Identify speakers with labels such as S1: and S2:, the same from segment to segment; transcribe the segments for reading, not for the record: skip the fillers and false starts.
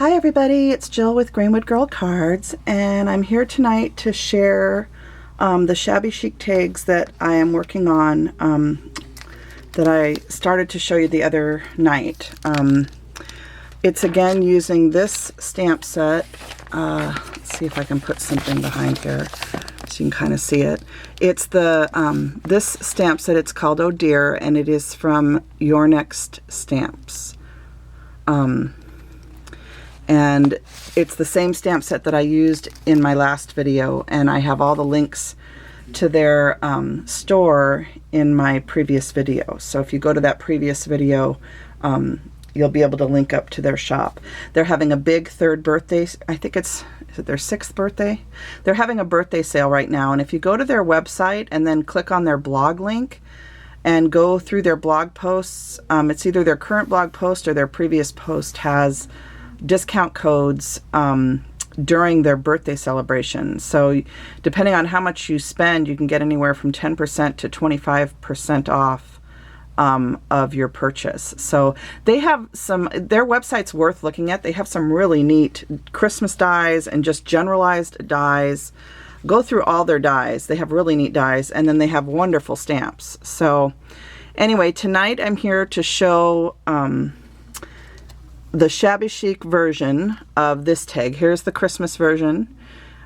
S1: Hi everybody, it's Jill with Greenwood Girl Cards, and I'm here tonight to share the Shabby Chic tags that I am working on that I started to show you the other night. It's again using this stamp set. Let's see if I can put something behind here so you can kind of see it. It's the this stamp set. It's called Oh Dear, and it is from Your Next Stamps. And it's the same stamp set that I used in my last video, and I have all the links to their store in my previous video. So if you go to that previous video, you'll be able to link up to their shop. They're having a big third birthday, I think is it their 6th birthday? They're having a birthday sale right now, and if you go to their website and then click on their blog link and go through their blog posts, it's either their current blog post or their previous post has discount codes during their birthday celebration. So depending on how much you spend, you can get anywhere from 10% to 25% off of your purchase. So they have their website's worth looking at. They have some really neat Christmas dies and just generalized dies. Go through all their dies. They have really neat dies, and then they have wonderful stamps. So anyway, tonight I'm here to show the Shabby Chic version of this tag. Here's the Christmas version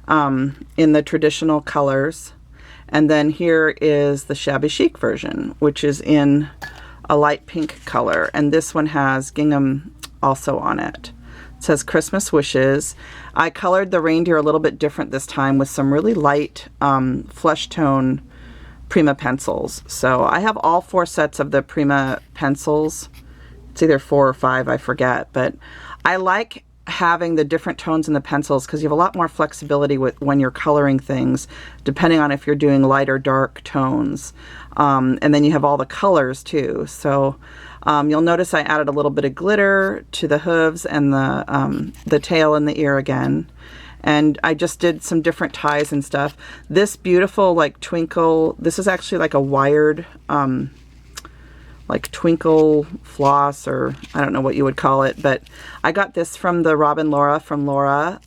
S1: in the traditional colors, and then here is the Shabby Chic version, which is in a light pink color, and this one has gingham also on it. It says Christmas Wishes. I colored the reindeer a little bit different this time with some really light flesh tone Prima pencils. So I have all 4 sets of the Prima pencils. It's either 4 or 5, I forget, but I like having the different tones in the pencils because you have a lot more flexibility with when you're coloring things, depending on if you're doing light or dark tones. And then you have all the colors too. So you'll notice I added a little bit of glitter to the hooves and the tail and the ear again. And I just did some different ties and stuff. This beautiful like twinkle, this is actually like a wired like twinkle floss, or I don't know what you would call it, but I got this from the Rob and Laura from Laura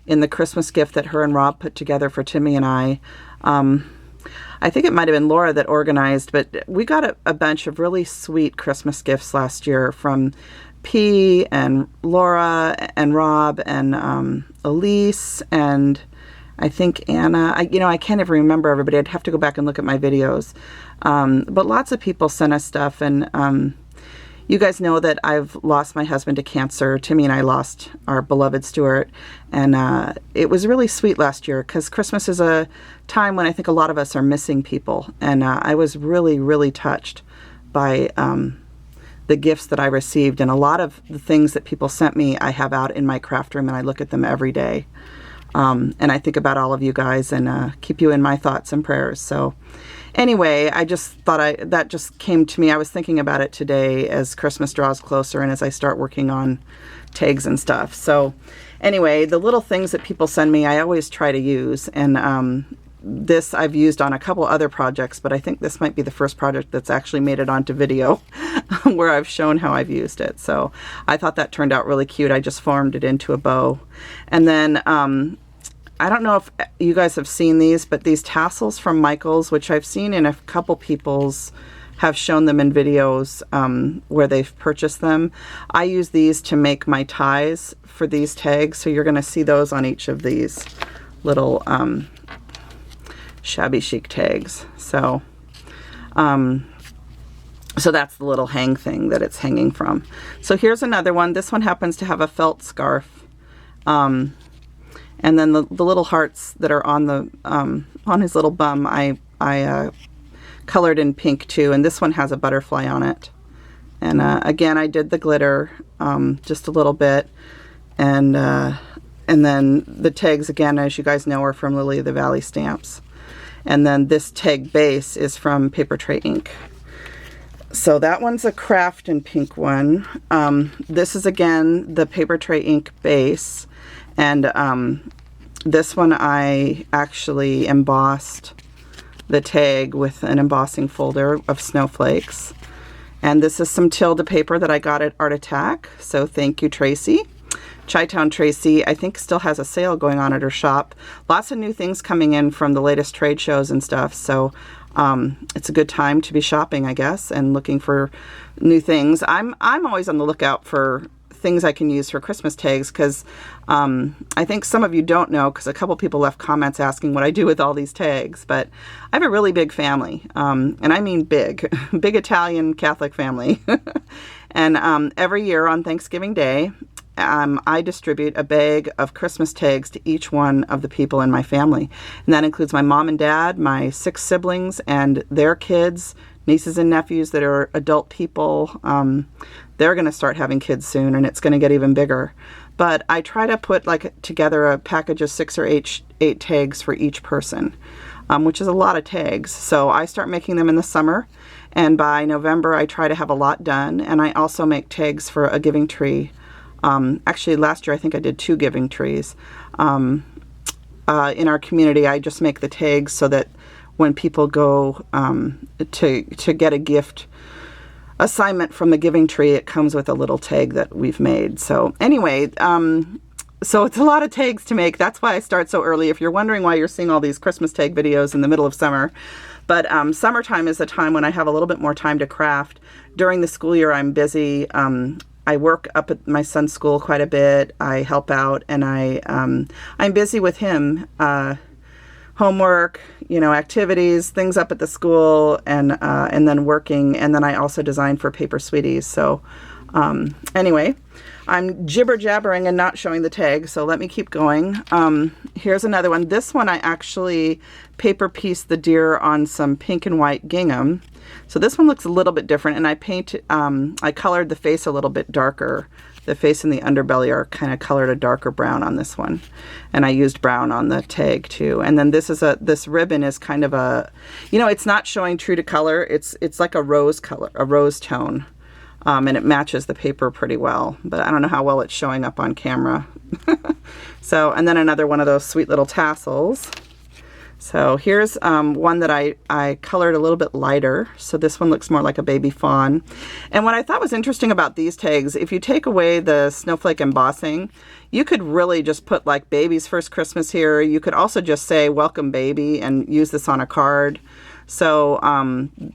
S1: in the Christmas gift that her and Rob put together for Timmy and I. I think it might have been Laura that organized, but we got a bunch of really sweet Christmas gifts last year from P and Laura and Rob and Elise and I think Anna. I can't even remember everybody. I'd have to go back and look at my videos. But lots of people sent us stuff, and you guys know that I've lost my husband to cancer. Timmy and I lost our beloved Stuart, and it was really sweet last year because Christmas is a time when I think a lot of us are missing people, and I was really, really touched by the gifts that I received, and a lot of the things that people sent me I have out in my craft room, and I look at them every day. And I think about all of you guys and keep you in my thoughts and prayers. So anyway, I just thought that just came to me. I was thinking about it today as Christmas draws closer and as I start working on tags and stuff. So anyway, the little things that people send me, I always try to use. And this I've used on a couple other projects, but I think this might be the first project that's actually made it onto video where I've shown how I've used it. So I thought that turned out really cute. I just formed it into a bow. And then I don't know if you guys have seen these, but these tassels from Michaels, which I've seen in a couple people's, have shown them in videos where they've purchased them. I use these to make my ties for these tags, so you're going to see those on each of these little Shabby Chic tags. So so that's the little hang thing that it's hanging from. So here's another one. This one happens to have a felt scarf. And then the little hearts that are on the on his little bum, I colored in pink too, and this one has a butterfly on it. And again, I did the glitter just a little bit, and then the tags again, as you guys know, are from Lily of the Valley Stamps. And then this tag base is from Paper Tray Ink. So that one's a craft and pink one. This is again the Paper Tray Ink base. And this one I actually embossed the tag with an embossing folder of snowflakes. And this is some Tilda paper that I got at Art Attack. So thank you, Tracy. Chi-Town Tracy, I think, still has a sale going on at her shop. Lots of new things coming in from the latest trade shows and stuff. So it's a good time to be shopping, I guess, and looking for new things. I'm always on the lookout for things I can use for Christmas tags, because I think some of you don't know, because a couple people left comments asking what I do with all these tags, but I have a really big family, and I mean big, big Italian Catholic family. And every year on Thanksgiving Day, I distribute a bag of Christmas tags to each one of the people in my family. And that includes my mom and dad, my 6 siblings, and their kids, nieces and nephews that are adult people. They're going to start having kids soon, and it's going to get even bigger. But I try to put together a package of 6 or 8 tags for each person, which is a lot of tags. So I start making them in the summer, and by November I try to have a lot done. And I also make tags for a giving tree. Actually, last year I think I did 2 giving trees. In our community, I just make the tags so that when people go to get a gift assignment from the giving tree, it comes with a little tag that we've made. So anyway, so it's a lot of tags to make. That's why I start so early, if you're wondering why you're seeing all these Christmas tag videos in the middle of summer. But summertime is the time when I have a little bit more time to craft. During the school year, I'm busy. I work up at my son's school quite a bit. I help out, and I'm busy with him. Homework, activities, things up at the school, and then working. And then I also design for Paper Sweeties. So anyway, I'm jibber jabbering and not showing the tag, so let me keep going. Here's another one. This one I actually paper pieced the deer on some pink and white gingham. So this one looks a little bit different, and I colored the face a little bit darker. The face and the underbelly are kind of colored a darker brown on this one. And I used brown on the tag too. And then this ribbon is kind of a, it's not showing true to color. It's like a rose color, a rose tone. And it matches the paper pretty well, but I don't know how well it's showing up on camera. So, and then another one of those sweet little tassels. So here's one that I colored a little bit lighter. So this one looks more like a baby fawn. And what I thought was interesting about these tags, if you take away the snowflake embossing, you could really just put like baby's first Christmas here. You could also just say welcome baby and use this on a card. So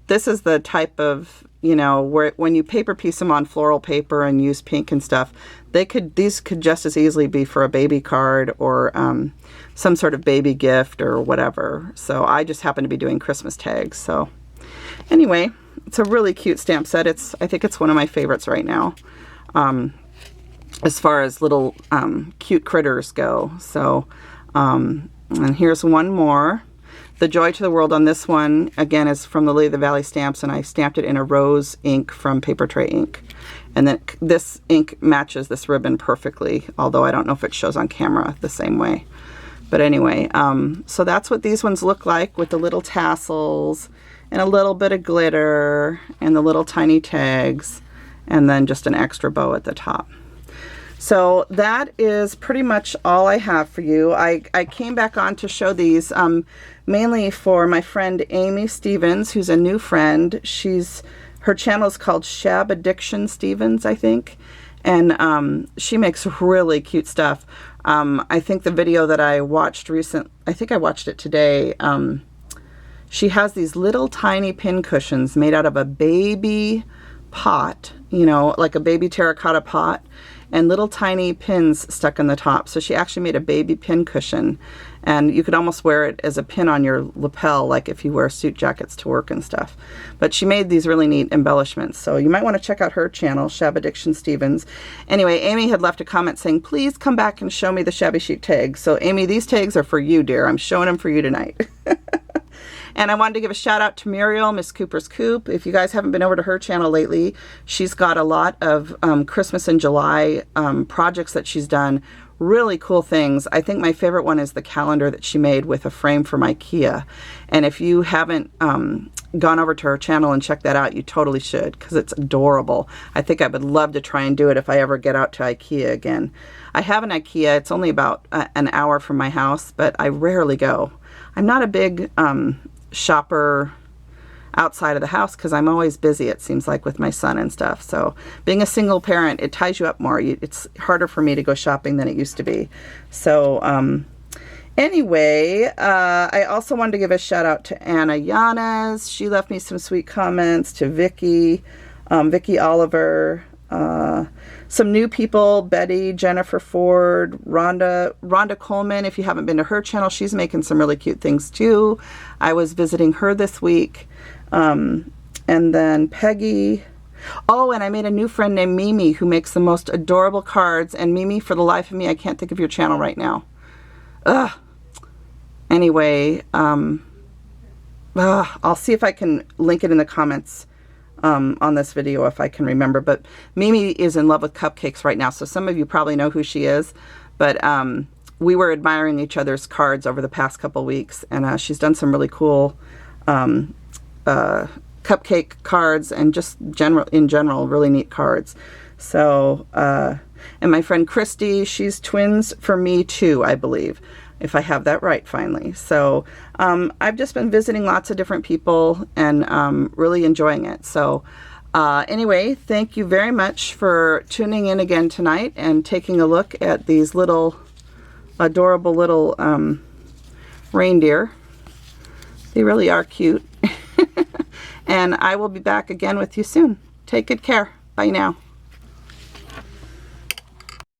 S1: this is the type of, where when you paper piece them on floral paper and use pink and stuff, these could just as easily be for a baby card or some sort of baby gift or whatever. So I just happen to be doing Christmas tags. So anyway, it's a really cute stamp set. I think it's one of my favorites right now, as far as little cute critters go. So and here's one more. The Joy to the World on this one, again, is from the Lily of the Valley stamps, and I stamped it in a rose ink from Paper Tray ink. And then this ink matches this ribbon perfectly, although I don't know if it shows on camera the same way. But anyway, so that's what these ones look like, with the little tassels and a little bit of glitter and the little tiny tags, and then just an extra bow at the top. So that is pretty much all I have for you. I came back on to show these mainly for my friend Amy Stevens, who's a new friend. Her channel is called Shabby Chic Stevens, I think. And she makes really cute stuff. I think the video that I watched I think I watched it today. She has these little tiny pin cushions made out of a baby pot, like a baby terracotta pot, and little tiny pins stuck in the top. So she actually made a baby pin cushion, and you could almost wear it as a pin on your lapel, like if you wear suit jackets to work and stuff. But she made these really neat embellishments, so you might want to check out her channel, Shabby Chic Stevens. Anyway, Amy had left a comment saying, please come back and show me the Shabby Chic tags. So Amy, these tags are for you, dear. I'm showing them for you tonight. And I wanted to give a shout out to Muriel, Miss Cooper's Coop. If you guys haven't been over to her channel lately, she's got a lot of Christmas in July projects that she's done. Really cool things. I think my favorite one is the calendar that she made with a frame from IKEA. And if you haven't gone over to her channel and checked that out, you totally should, because it's adorable. I think I would love to try and do it if I ever get out to IKEA again. I have an IKEA. It's only about an hour from my house, but I rarely go. I'm not a big shopper. outside of the house because I'm always busy, it seems like, with my son and stuff. So being a single parent, it ties you up more. It's harder for me to go shopping than it used to be. So anyway, I also wanted to give a shout out to Anna Yanez. She left me some sweet comments, to Vicky, Vicky Oliver, some new people, Betty, Jennifer Ford, Rhonda Coleman. If you haven't been to her channel, she's making some really cute things too. I was visiting her this week. And then Peggy. Oh, and I made a new friend named Mimi who makes the most adorable cards. And Mimi, for the life of me, I can't think of your channel right now. Ugh. Anyway, I'll see if I can link it in the comments on this video if I can remember. But Mimi is in love with cupcakes right now, so some of you probably know who she is. But we were admiring each other's cards over the past couple weeks, and she's done some really cool cupcake cards, and just in general really neat cards. So and my friend Christy, she's twins for me too, I believe, if I have that right finally. So I've just been visiting lots of different people and really enjoying it. So anyway, thank you very much for tuning in again tonight and taking a look at these little adorable little reindeer. They really are cute. And I will be back again with you soon. Take good care. Bye now.